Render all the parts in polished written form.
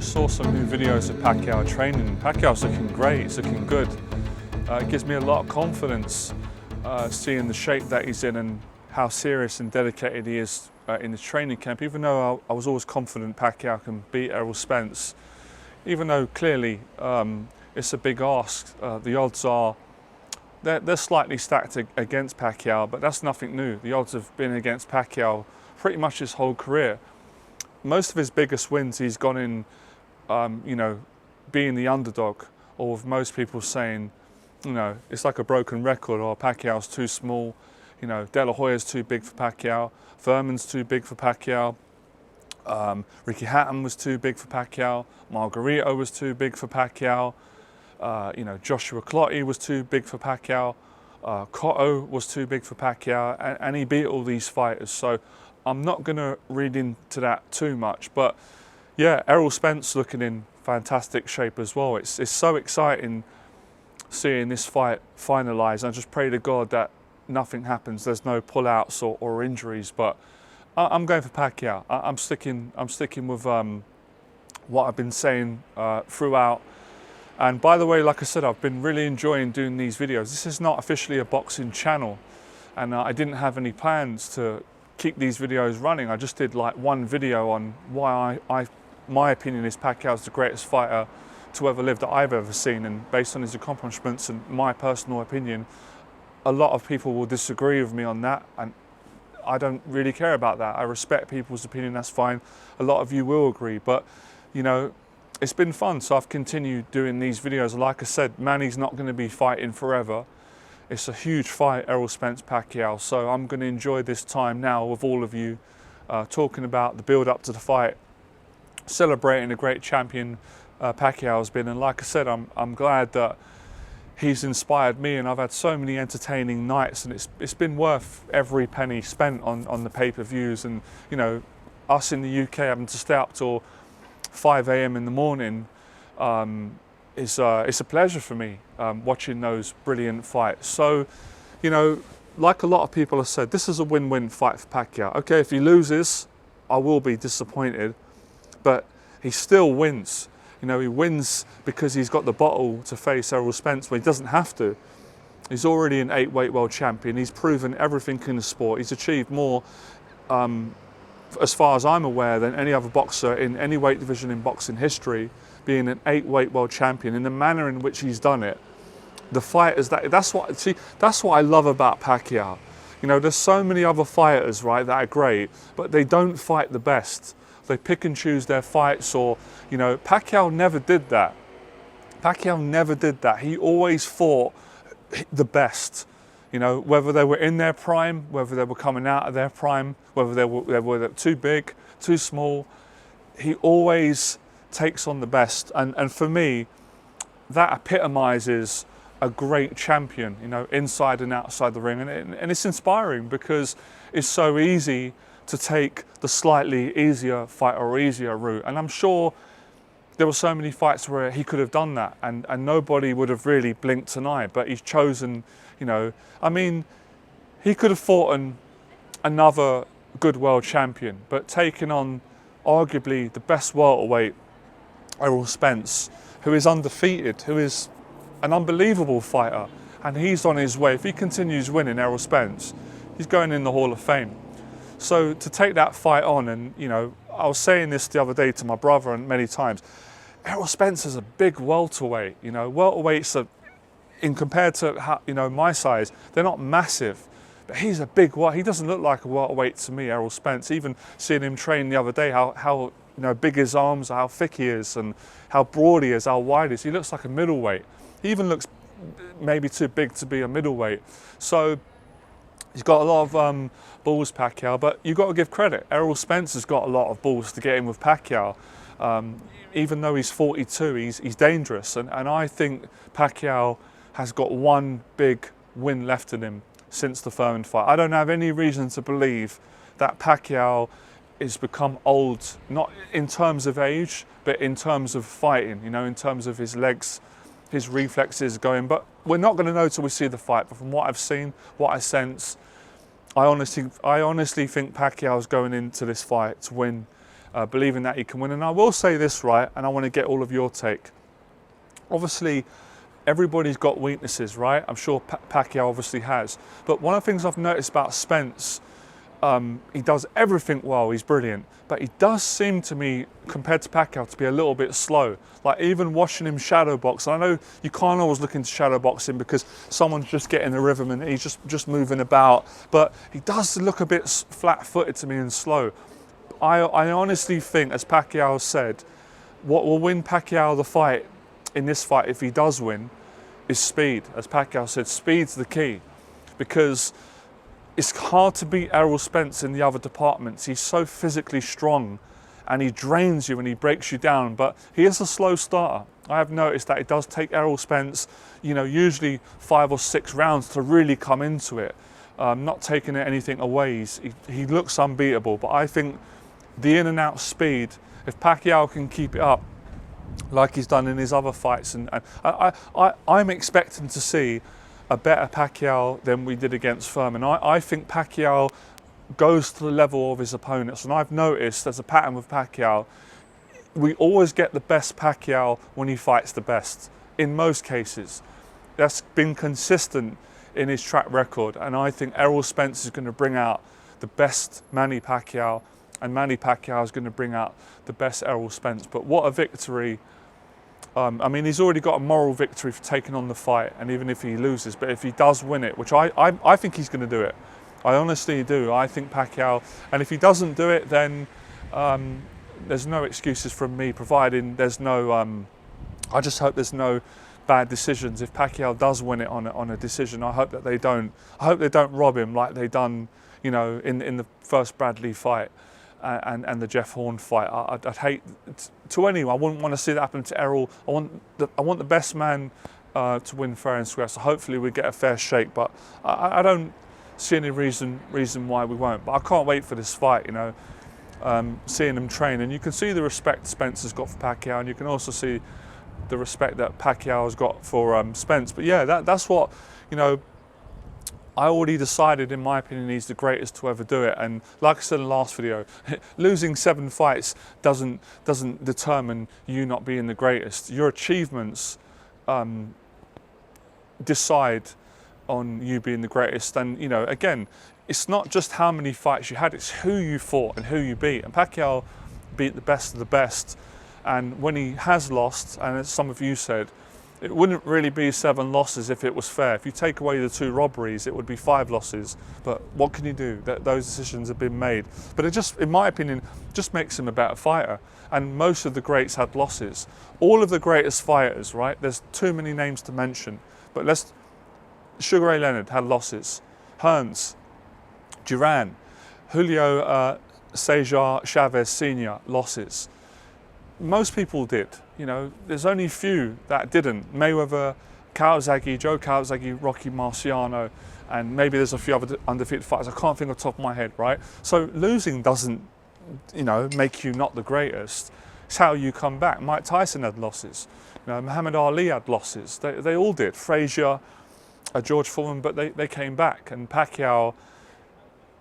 just saw some new videos of Pacquiao training. Pacquiao's looking great, he's looking good. It gives me a lot of confidence seeing the shape that he's in and how serious and dedicated he is in his training camp. Even though I was always confident Pacquiao can beat Errol Spence, even though clearly it's a big ask, the odds are they're slightly stacked against Pacquiao, but that's nothing new. The odds have been against Pacquiao pretty much his whole career. Most of his biggest wins, he's gone in, being the underdog, or with most people saying, it's like a broken record, or Pacquiao's too small, De La Hoya's too big for Pacquiao, Thurman's too big for Pacquiao, Ricky Hatton was too big for Pacquiao, Margarito was too big for Pacquiao, Joshua Clottey was too big for Pacquiao, Cotto was too big for Pacquiao, and he beat all these fighters. So I'm not going to read into that too much, but yeah, Errol Spence looking in fantastic shape as well. It's so exciting seeing this fight finalised. I just pray to God that nothing happens. There's no pullouts or injuries, but I'm going for Pacquiao. I'm sticking with what I've been saying throughout. And by the way, like I said, I've been really enjoying doing these videos. This is not officially a boxing channel, and I didn't have any plans to keep these videos running. I just did like one video on why my opinion is Pacquiao's the greatest fighter to ever live that I've ever seen, and based on his accomplishments and my personal opinion, a lot of people will disagree with me on that, and I don't really care about that. I respect people's opinion, that's fine. A lot of you will agree, but it's been fun, so I've continued doing these videos. Like I said, Manny's not going to be fighting forever. It's a huge fight, Errol Spence Pacquiao, so I'm going to enjoy this time now with all of you, talking about the build up to the fight, celebrating the great champion Pacquiao's been. And like I said, I'm glad that he's inspired me, and I've had so many entertaining nights, and it's been worth every penny spent on the pay-per-views. And us in the UK having to stay up till 5 a.m. in the morning, it's a pleasure for me watching those brilliant fights. So, like a lot of people have said, this is a win-win fight for Pacquiao. Okay, if he loses, I will be disappointed, but he still wins. He wins because he's got the bottle to face Errol Spence when he doesn't have to. He's already an 8-weight world champion. He's proven everything in the sport. He's achieved more, as far as I'm aware, than any other boxer in any weight division in boxing history, being an 8-weight world champion. In the manner in which he's done it, the fighters that's what I love about Pacquiao. There's so many other fighters, right, that are great, but they don't fight the best. They pick and choose their fights, or Pacquiao never did that. Pacquiao never did that. He always fought the best. Whether they were in their prime, whether they were coming out of their prime, whether they were too big, too small, he always takes on the best. And for me, that epitomizes a great champion, inside and outside the ring. And it's inspiring because it's so easy to take the slightly easier fight or easier route. And I'm sure there were so many fights where he could have done that, and nobody would have really blinked an eye, but he's chosen, he could have fought another good world champion, but taking on arguably the best welterweight, Errol Spence, who is undefeated, who is an unbelievable fighter, and he's on his way. If he continues winning, Errol Spence, he's going in the Hall of Fame. So to take that fight on, and I was saying this the other day to my brother and many times, Errol Spence is a big welterweight. Welterweights are, compared to how, my size, they're not massive, but he's a big he doesn't look like a welterweight to me, Errol Spence. Even seeing him train the other day, how big his arms are, how thick he is, and how broad he is, how wide he is. He looks like a middleweight. He even looks maybe too big to be a middleweight. So he's got a lot of balls, Pacquiao, but you've got to give credit. Errol Spence has got a lot of balls to get in with Pacquiao. Even though he's 42, he's dangerous. And I think Pacquiao has got one big win left in him since the Thurman fight. I don't have any reason to believe that Pacquiao has become old, not in terms of age, but in terms of fighting, in terms of his legs, his reflexes going. But we're not going to know till we see the fight. But from what I've seen, what I sense, I honestly think Pacquiao's going into this fight to win. believing that he can win. And I will say this, right, and I want to get all of your take. Obviously, everybody's got weaknesses, right? I'm sure Pacquiao obviously has. But one of the things I've noticed about Spence, he does everything well, he's brilliant. But he does seem to me, compared to Pacquiao, to be a little bit slow. Like even watching him shadow box, and I know you can't always look into shadow boxing because someone's just getting the rhythm and he's just moving about. But he does look a bit flat-footed to me and slow. I honestly think, as Pacquiao said, what will win Pacquiao the fight, in this fight, if he does win, is speed. As Pacquiao said, speed's the key. Because it's hard to beat Errol Spence in the other departments. He's so physically strong and he drains you and he breaks you down, but he is a slow starter. I have noticed that it does take Errol Spence, you know, usually 5 or 6 rounds to really come into it. Not taking anything away, he looks unbeatable, but I think the in and out speed, if Pacquiao can keep it up like he's done in his other fights, and I'm expecting to see a better Pacquiao than we did against Furman. I think Pacquiao goes to the level of his opponents, and I've noticed there's a pattern with Pacquiao. We always get the best Pacquiao when he fights the best, in most cases. That's been consistent in his track record, and I think Errol Spence is going to bring out the best Manny Pacquiao, and Manny Pacquiao is going to bring out the best Errol Spence. But what a victory. I mean, he's already got a moral victory for taking on the fight, and even if he loses, but if he does win it, which I think he's going to do it. I honestly do. I think Pacquiao, and if he doesn't do it, then there's no excuses from me, providing there's no, I just hope there's no bad decisions. If Pacquiao does win it on a decision, I hope that they don't, I hope they don't rob him like they done, you know, in the first Bradley fight. And the Jeff Horn fight. I'd hate to anyone. I wouldn't want to see that happen to Errol. I want the best man to win fair and square. So hopefully we get a fair shake. But I don't see any reason why we won't. But I can't wait for this fight. You know, seeing him train, and you can see the respect Spence has got for Pacquiao, and you can also see the respect that Pacquiao has got for Spence. But yeah, that's what, you know. I already decided, in my opinion, he's the greatest to ever do it. And like I said in the last video, losing 7 fights doesn't determine you not being the greatest. Your achievements decide on you being the greatest. And, you know, again, it's not just how many fights you had, it's who you fought and who you beat. And Pacquiao beat the best of the best. And when he has lost, and as some of you said, it wouldn't really be 7 losses if it was fair. If you take away the 2 robberies, it would be 5 losses. But what can you do? Those decisions have been made. But it just, in my opinion, just makes him a better fighter. And most of the greats had losses. All of the greatest fighters, right? There's too many names to mention. But Sugar Ray Leonard had losses. Hearns, Duran, Julio Cesar Chavez Sr. losses. Most people did. You know, there's only a few that didn't. Mayweather, Kawasaki, Joe Kawasaki, Rocky Marciano, and maybe there's a few other undefeated fighters. I can't think off the top of my head, right? So losing doesn't, you know, make you not the greatest. It's how you come back. Mike Tyson had losses. You know, Muhammad Ali had losses. They all did. Frazier, George Foreman, but they came back. And Pacquiao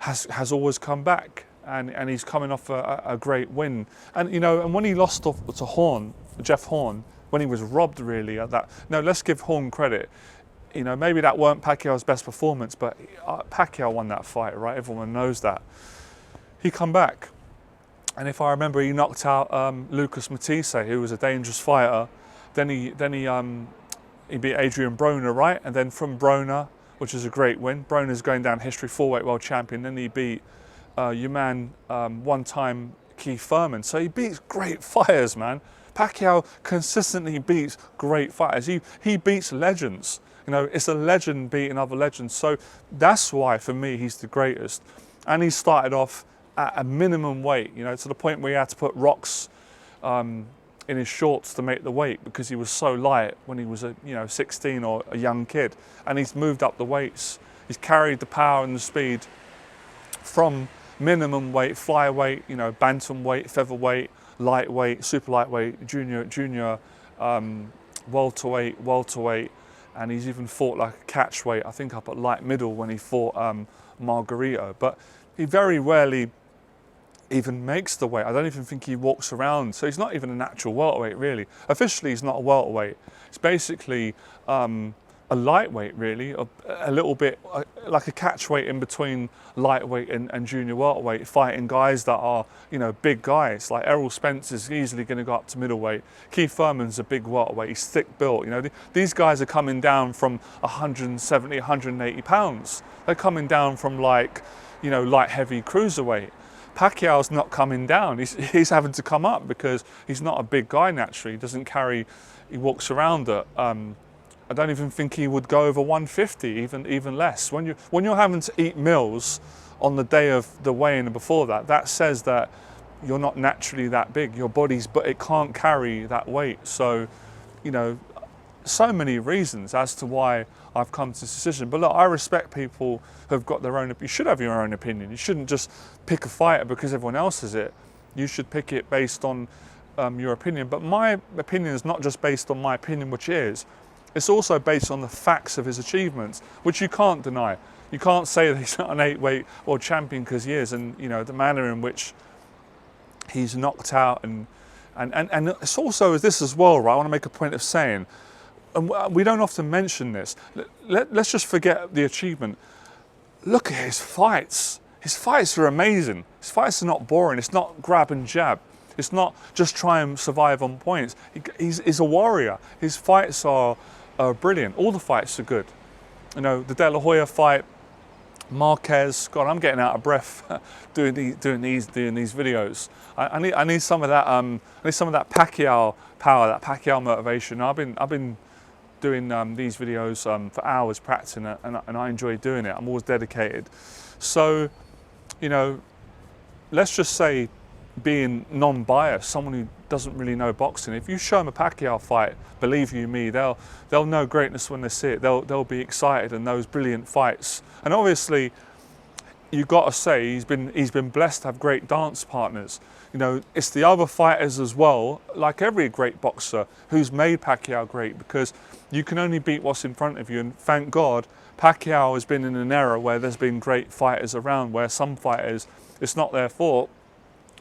has always come back. And he's coming off a great win. And, you know, and when he lost to Jeff Horn, when he was robbed really at that. No, let's give Horn credit. You know, maybe that weren't Pacquiao's best performance, but Pacquiao won that fight, right? Everyone knows that. He come back. And if I remember, he knocked out Lucas Matisse, who was a dangerous fighter. Then he beat Adrian Broner, right? And then from Broner, which is a great win, Broner's going down history 4-weight world champion. Then he beat your man, one-time Keith Thurman. So he beats great fighters, man. Pacquiao consistently beats great fighters. He beats legends. You know, it's a legend beating other legends. So that's why, for me, he's the greatest. And he started off at a minimum weight, you know, to the point where he had to put rocks in his shorts to make the weight because he was so light when he was 16 or a young kid. And he's moved up the weights. He's carried the power and the speed from minimum weight, flyweight, you know, bantamweight, featherweight, lightweight, super lightweight, junior, welterweight, and he's even fought like a catchweight, I think up at light middle when he fought Margarito. But he very rarely even makes the weight. I don't even think he walks around. So he's not even a natural welterweight, really. Officially, he's not a welterweight. It's basically a lightweight, really, a little bit like a catchweight in between lightweight and junior welterweight, fighting guys that are, you know, big guys. Like Errol Spence is easily going to go up to middleweight. Keith Thurman's a big welterweight. He's thick built. You know, these guys are coming down from 170, 180 pounds. They're coming down from, like, you know, light heavy cruiserweight. Pacquiao's not coming down. He's having to come up because he's not a big guy naturally. He doesn't carry. He walks around at. I don't even think he would go over 150, even less. When you're having to eat meals on the day of the weigh-in and before that, that says that you're not naturally that big. Your body's, but it can't carry that weight. So, you know, so many reasons as to why I've come to this decision. But look, I respect people who've got their own. You should have your own opinion. You shouldn't just pick a fighter because everyone else has it. You should pick it based on your opinion. But my opinion is not just based on my opinion, which is. It's also based on the facts of his achievements, which you can't deny. You can't say that he's not an 8-weight world champion because he is, and you know the manner in which he's knocked out, and it's also this as well, right? I want to make a point of saying, and we don't often mention this. Let's just forget the achievement. Look at his fights. His fights are amazing. His fights are not boring. It's not grab and jab. It's not just try and survive on points. He's a warrior. His fights are brilliant. All the fights are good. You know, the De La Hoya fight, Marquez. God, I'm getting out of breath doing these videos. I need some of that. I need some of that Pacquiao power, that Pacquiao motivation. I've been doing these videos for hours practicing it, and I enjoy doing it. I'm always dedicated. So, you know, let's just say, being non-biased, someone who doesn't really know boxing, if you show them a Pacquiao fight, believe you me, they'll know greatness when they see it. They'll be excited in those brilliant fights. And obviously, you've got to say he's been blessed to have great dance partners. You know, it's the other fighters as well, like every great boxer, who's made Pacquiao great, because you can only beat what's in front of you. And thank God, Pacquiao has been in an era where there's been great fighters around, where some fighters, it's not their fault.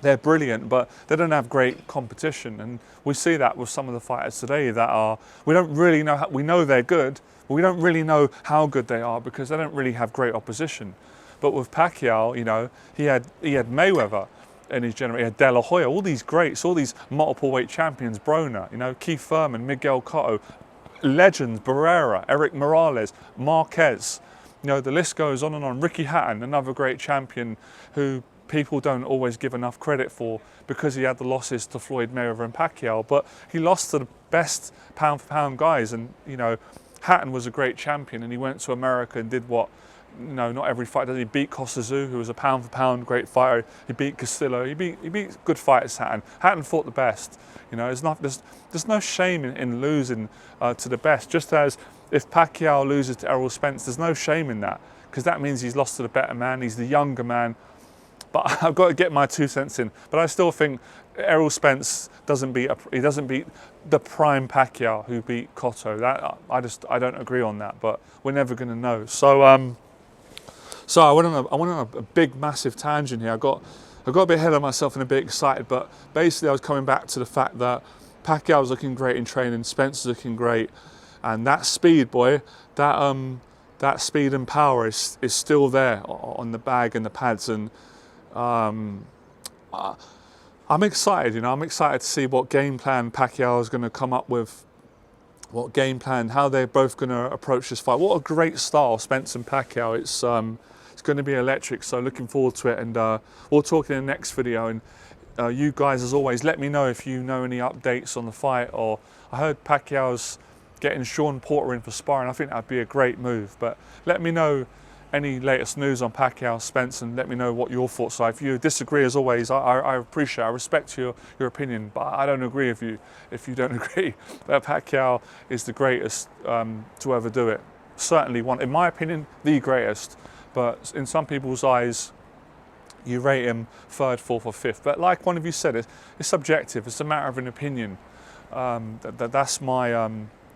They're brilliant, but they don't have great competition, and we see that with some of the fighters today that are. We don't really know. We know they're good, but we don't really know how good they are because they don't really have great opposition. But with Pacquiao, you know, he had Mayweather in his generation. He had De La Hoya, all these greats, all these multiple weight champions, Broner, you know, Keith Thurman, Miguel Cotto, legends, Barrera, Eric Morales, Marquez. You know, the list goes on and on. Ricky Hatton, another great champion who people don't always give enough credit for because he had the losses to Floyd Mayweather and Pacquiao, but he lost to the best pound for pound guys. And you know, Hatton was a great champion, and he went to America and did what, you know, not every fighter. He beat Costa, who was a pound for pound great fighter. He beat Castillo. He beat good fighters. Hatton fought the best. You know, there's no shame in losing to the best. Just as if Pacquiao loses to Errol Spence, there's no shame in that, because that means he's lost to the better man. He's the younger man. But I've got to get my 2 cents in. But I still think Errol Spence doesn't beat the prime Pacquiao who beat Cotto. That I don't agree on that. But we're never going to know. So I went on a big massive tangent here. I got a bit ahead of myself and a bit excited. But basically, I was coming back to the fact that Pacquiao's looking great in training. Spence's looking great, and that speed, boy, that speed and power is still there on the bag and the pads. And I'm excited, you know. I'm excited to see what game plan Pacquiao is going to come up with, what game plan, how they're both going to approach this fight. What a great style, Spence and Pacquiao. It's going to be electric, so looking forward to it. And we'll talk in the next video. And you guys, as always, let me know if you know any updates on the fight. Or I heard Pacquiao's getting Sean Porter in for sparring. I think that'd be a great move. But let me know any latest news on Pacquiao, Spence, and let me know what your thoughts are. If you disagree, as always, I appreciate, I respect your opinion, but I don't agree with you if you don't agree that Pacquiao is the greatest to ever do it. Certainly one, in my opinion, the greatest, but in some people's eyes, you rate him third, fourth, or fifth. But like one of you said, it's subjective. It's a matter of an opinion. That's my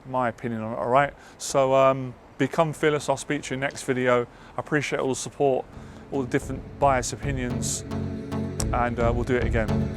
my opinion on it. All right. So become fearless. I'll speak to you in the next video. I appreciate all the support, all the different biased opinions. and we'll do it again.